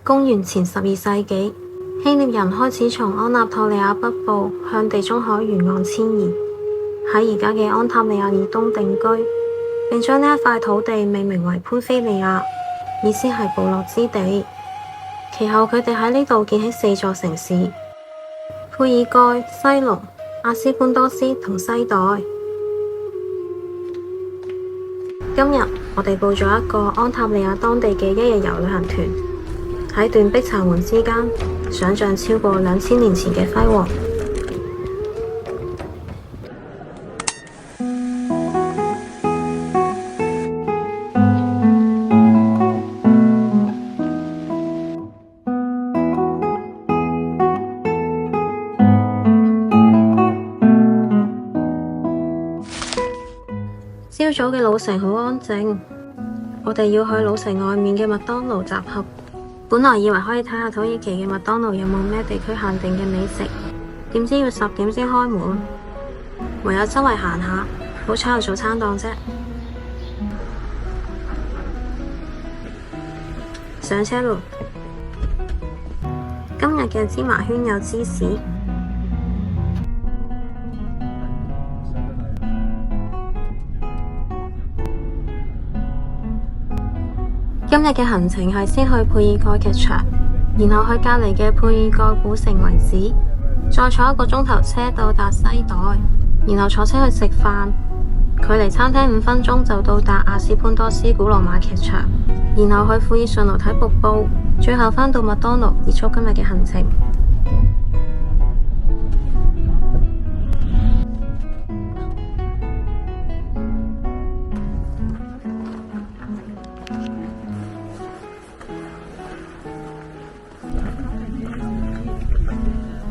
公元前12世紀，希臘人開始從安納托利亞北部向地中海沿岸遷移，喺而家嘅安塔利亞以東定居，並將呢一塊土地命名為潘菲利亞，意思係部落之地。其後佢哋喺呢度建起4座城市：佩爾蓋、西隆、阿斯潘多斯同西代。今日我哋報咗一個安塔利亞當地嘅一日遊旅行團，喺斷壁殘垣之間，想像超過2000年前嘅輝煌。朝早嘅老城好安靜，我哋要去老城外面嘅麥當勞集合。本來以為可以睇下土耳其嘅麥當勞有冇咩地區限定嘅美食，點知要10點先開門，唯有周圍行下，好彩有早餐檔啫。上車咯！今日嘅芝麻圈有芝士。今日嘅行程係先去佩爾蓋劇場，然後去隔籬嘅佩爾蓋古城遺址，再坐1個鐘頭車到達西代，然後坐車去食飯，距離餐廳5分鐘就到達阿斯潘多斯古羅馬劇場，然後去庫爾上盧睇瀑布，最後返到麥當勞結束今日嘅行程。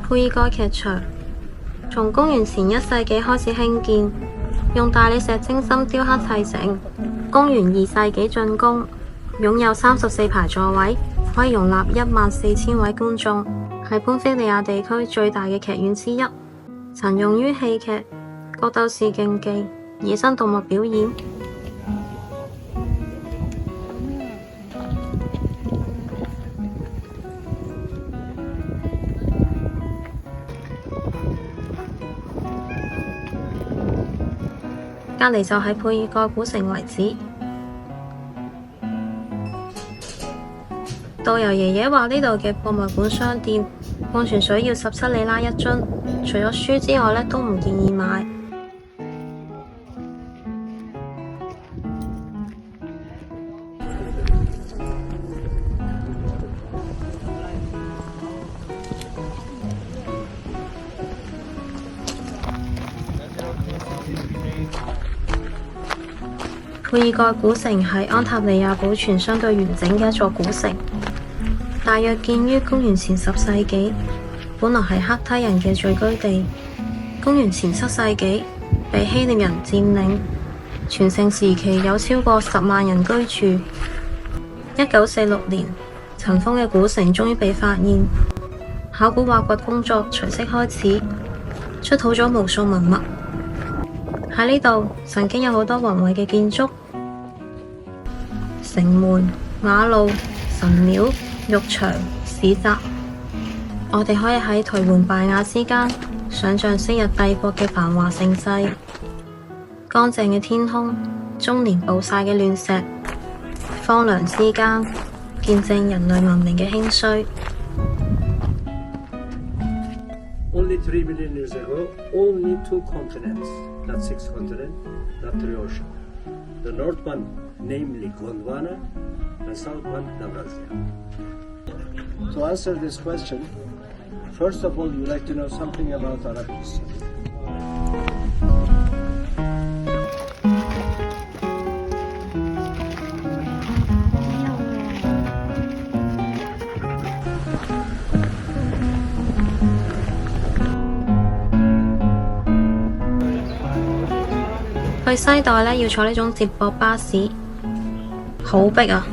佩爾蓋劇場從公元前1世紀開始興建，用大理石精心雕刻砌成。公元2世紀竣工，擁有34排座位，可以容納14000位觀眾，係潘菲利亞地區最大嘅劇院之一，曾用於戲劇、角鬥士競技、野生動物表演。隔籬就係佩爾蓋古城遺址。導遊爺爺話呢度嘅博物館商店礦泉水要17里拉1樽，除咗書之外呢都唔建議買。佩爾蓋古城係安塔利亞保存相對完整嘅一座古城，大約建於公元前10世紀，本來係赫梯人嘅聚居地。公元前7世紀被希臘人佔領，全盛時期有超過10萬人居住。1946年，塵封嘅古城終於被發現，考古挖掘工作隨即開始，出土咗無數文物。喺呢度曾經有好多宏偉嘅建築。城門、馬路、神廟、浴場、市集，我哋可以喺頹垣敗瓦之間想像昔日帝國嘅繁華盛世。乾淨嘅天空，終年暴曬嘅亂石，荒涼之間見證人類文明嘅興衰。Only 3 million years ago, only 2 continents, not 6 continents, not 3 oceans. The north one, namely Gondwana, and south one, Davrazia. To answer this question, first of all, you'd like to know something about Arab history. 去西代呢，要坐呢種接駁巴士，好逼啊！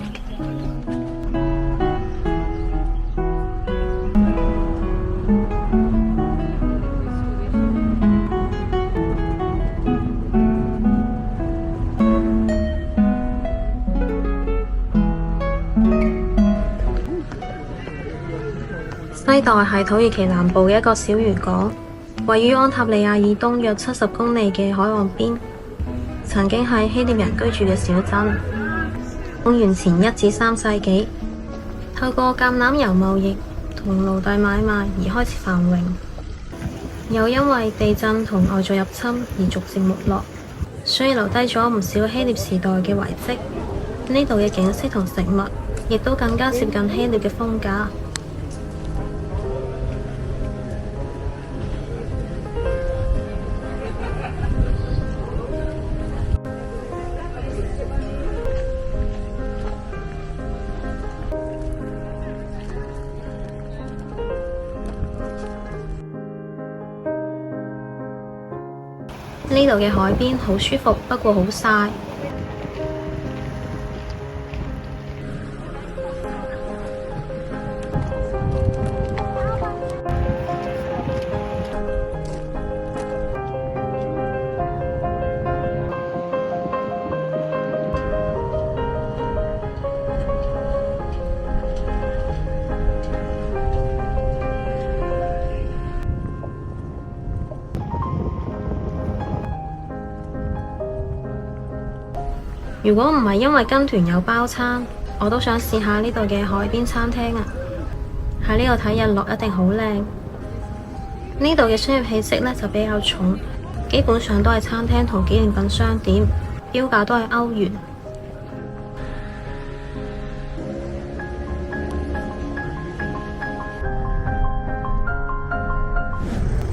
西代係土耳其南部嘅一個小漁港，位於安塔利亞以東約70公里嘅海岸邊，曾經係希臘人居住嘅小鎮。公元前1至3世紀，透過橄欖油貿易同奴隸買賣而開始繁榮，又因為地震同外族入侵而逐漸沒落，所以留低咗唔少希臘時代嘅遺跡。呢度嘅景色同食物亦都更加接近希臘嘅風格。呢度嘅海邊好舒服，不過好曬。如果唔係因為跟團有包餐，我都想試下呢度嘅海邊餐廳啊！喺呢度睇日落一定好靚。呢度嘅商業氣息呢就比較重，基本上都係餐廳同紀念品商店，標價都係歐元。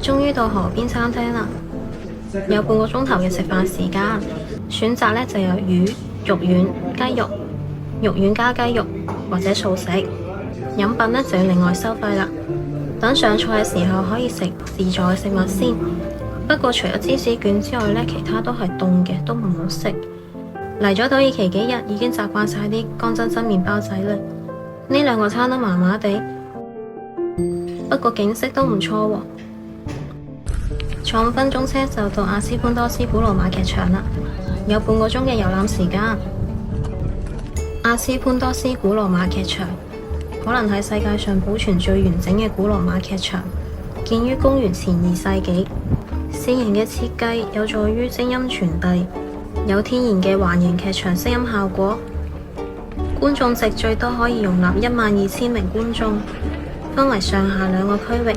終於到河邊餐廳啦，有半個鐘頭嘅食飯時間。選擇呢就有魚、肉丸、雞肉、肉丸加雞肉或者素食。飲品呢就要另外收費啦。等上菜嘅時候可以食自助嘅食物先。不過除咗芝士卷之外呢，其他都係凍嘅，都唔好食。嚟咗土耳其幾日，已經習慣晒啲乾爭爭麵包仔啦。呢兩個餐都麻麻地，不過景色都唔錯喎。坐5分鐘車就到阿斯潘多斯古羅馬劇場啦。有半個鐘嘅遊覽時間。阿斯潘多斯古羅馬劇場可能係世界上保存最完整嘅古羅馬劇場，建於公元前2世紀。線形嘅設計有助於聲音傳遞，有天然嘅環形劇場聲音效果。觀眾席最多可以容納12000名觀眾，分為上下2個區域，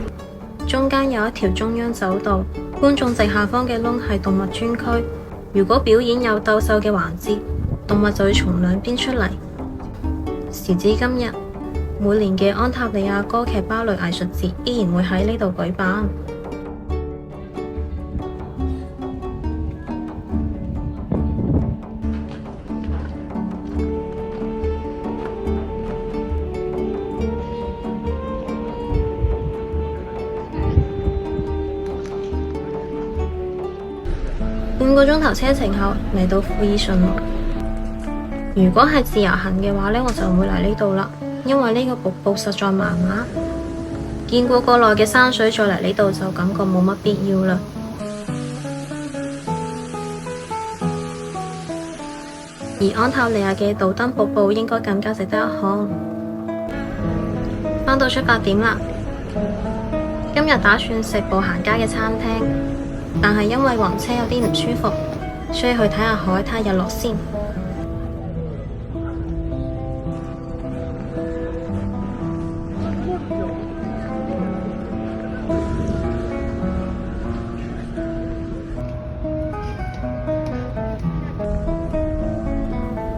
中間有一條中央走道。觀眾席下方嘅窿係動物專區。如果表演有鬥獸嘅環節，動物就會從兩邊出嚟。時至今日，每年嘅安塔利亞歌劇芭蕾藝術節依然會喺呢度舉辦。半個鐘頭車程後嚟到庫爾順隆。如果係自由行嘅話呢，我就唔會嚟呢度啦，因為呢個瀑布實在麻麻。見過國內嘅山水，再嚟呢度就感覺冇乜必要啦。而安塔利亞嘅杜登瀑布應該更加值得一看。返到出發點啦，今日打算食步行街嘅餐廳。但係因為暈車有啲唔舒服，所以去睇下海，睇下日落先。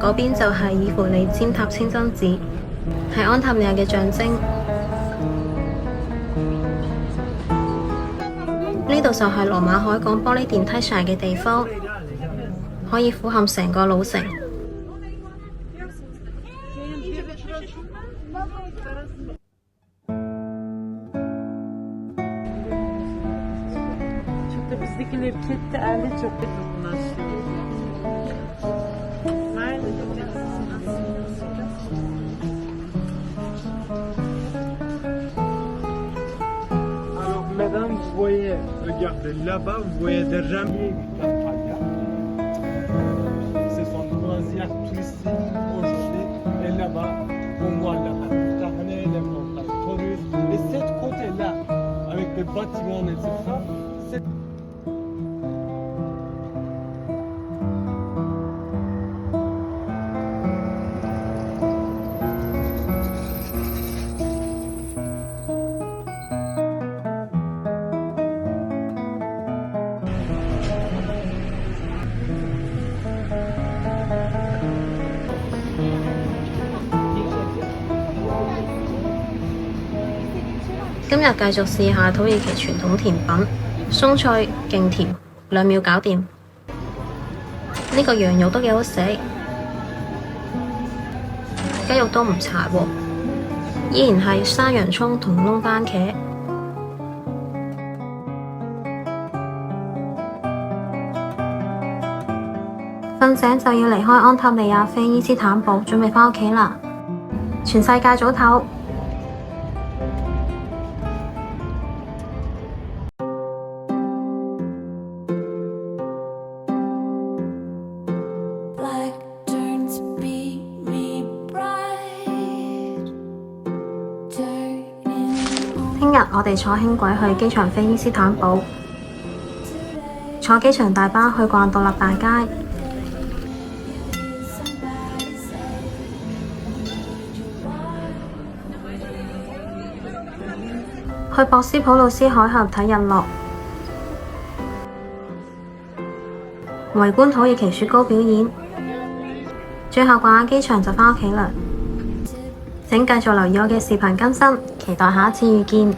嗰邊就係以弗里尖塔清真寺，係安塔利亞嘅象徵。呢度就係羅馬海港玻璃電梯上嚟嘅地方，可以俯瞰成個老城。Madame, vous voyez, regardez là-bas, vous voyez des ramiers d'Antalya. C'est son croisière touristique aujourd'hui. Et là-bas, on voit la Tahne, les montagnes Taurus. Et cette des bâtiments nécessaires. C'est-今日繼續試下土耳其傳統甜品，鬆脆勁甜，2秒搞掂。呢個羊肉都幾好食，雞肉都唔柴喎，依然係生洋葱同燶番茄。瞓醒就要離開安塔利亞飛伊斯坦堡，準備返屋企啦！全世界早唞。聽日我哋坐輕軌去機場飛伊斯坦堡，坐機場大巴去逛獨立大街，去博斯普魯斯海峽睇日落，圍觀土耳其雪糕表演，最後逛下機場就返屋企啦。請繼續留意我嘅視頻更新，期待下一次遇見。